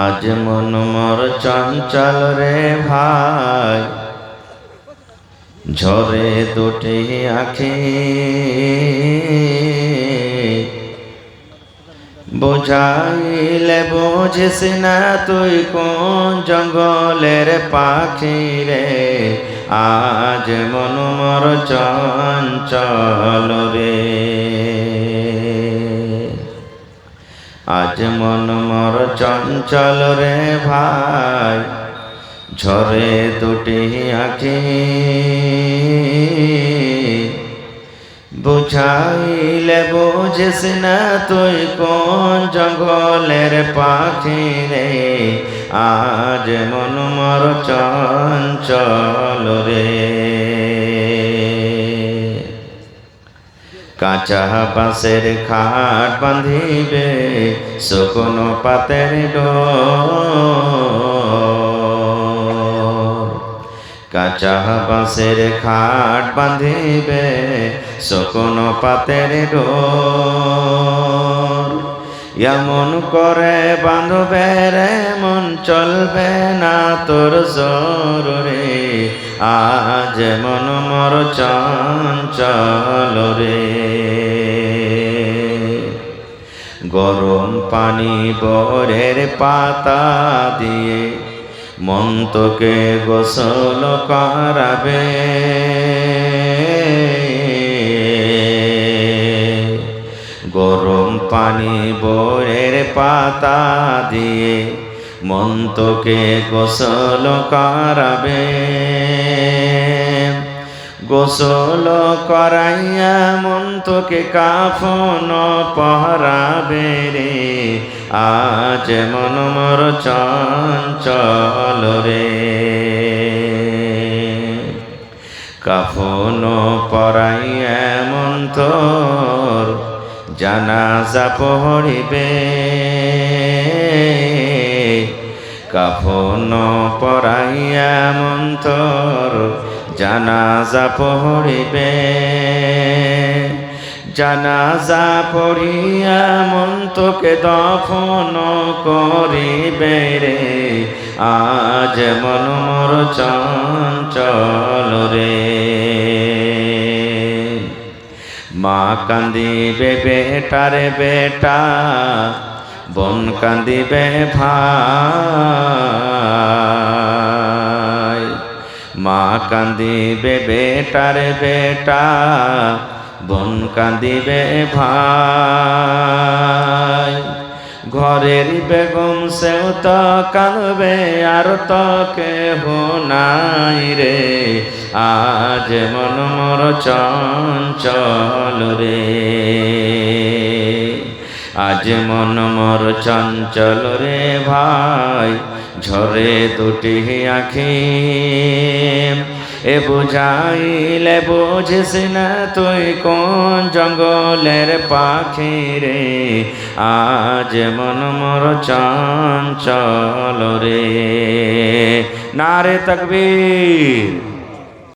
আজ মন মোর চঞ্চল রে ভাই, ঝরে দুটি আখি বুঝাইলে বুঝিস না তুই কোন জঙ্গলের পাখি রে। আজ মন মোর চঞ্চল রে, আজ মন মোর চঞ্চল রে ভাই, ঝরে দুটি আখি বুঝাইলে বুঝিস না তুই কোন জঙ্গলের পাখি রে। আজ মন মোর চঞ্চল রে, কাঁচা বাঁশের খাট বাঁধিবে শুকনো পাতের ডোর। কাঁচা বাঁশের খাট বাঁধিবে শুকনো পাতের ডোর। এমন করে বাঁধবে রে মন চলবে না তোর জোর রে। আজ মন মোর চঞ্চল রে, গরম পানি বরের পাতা দিয়ে মন তোকে গোসল করাবে। গরম পানি বরের পাতা দিয়ে মন তোকে গোসল করাবে। গোসল করাইয়া মন তোকে কাফন পহরাবে রে। আজ মন মোর চঞ্চল রে, কাফন পরাইয়া মন তোর জানাজা পড়িবে। কাফন পরাইয়া মন তোর জানাজা পড়িবে। জানাজা পড়িয়া মন তোকে দফন করিবে রে। আজ মন মোর চঞ্চল রে, মা কান্দিবে বেটারে বেটা, বোন কান্দিবে ভাই। মা কান্দিবে বেটারে বেটা, বোন কান্দিবে ভাই। ঘরের বেগম সেও তো কাঁদবে আর তো কেহ নাই রে। আজ মন মোর চঞ্চল রে, আজ মন মোর চঞ্চল রে ভাই, ঝরে দুটি আখি এ বুঝাইলে বুঝিস না তুই কোন জঙ্গলের পাখি রে। আজ মন মোর চঞ্চল রে। নারে তাকবীর।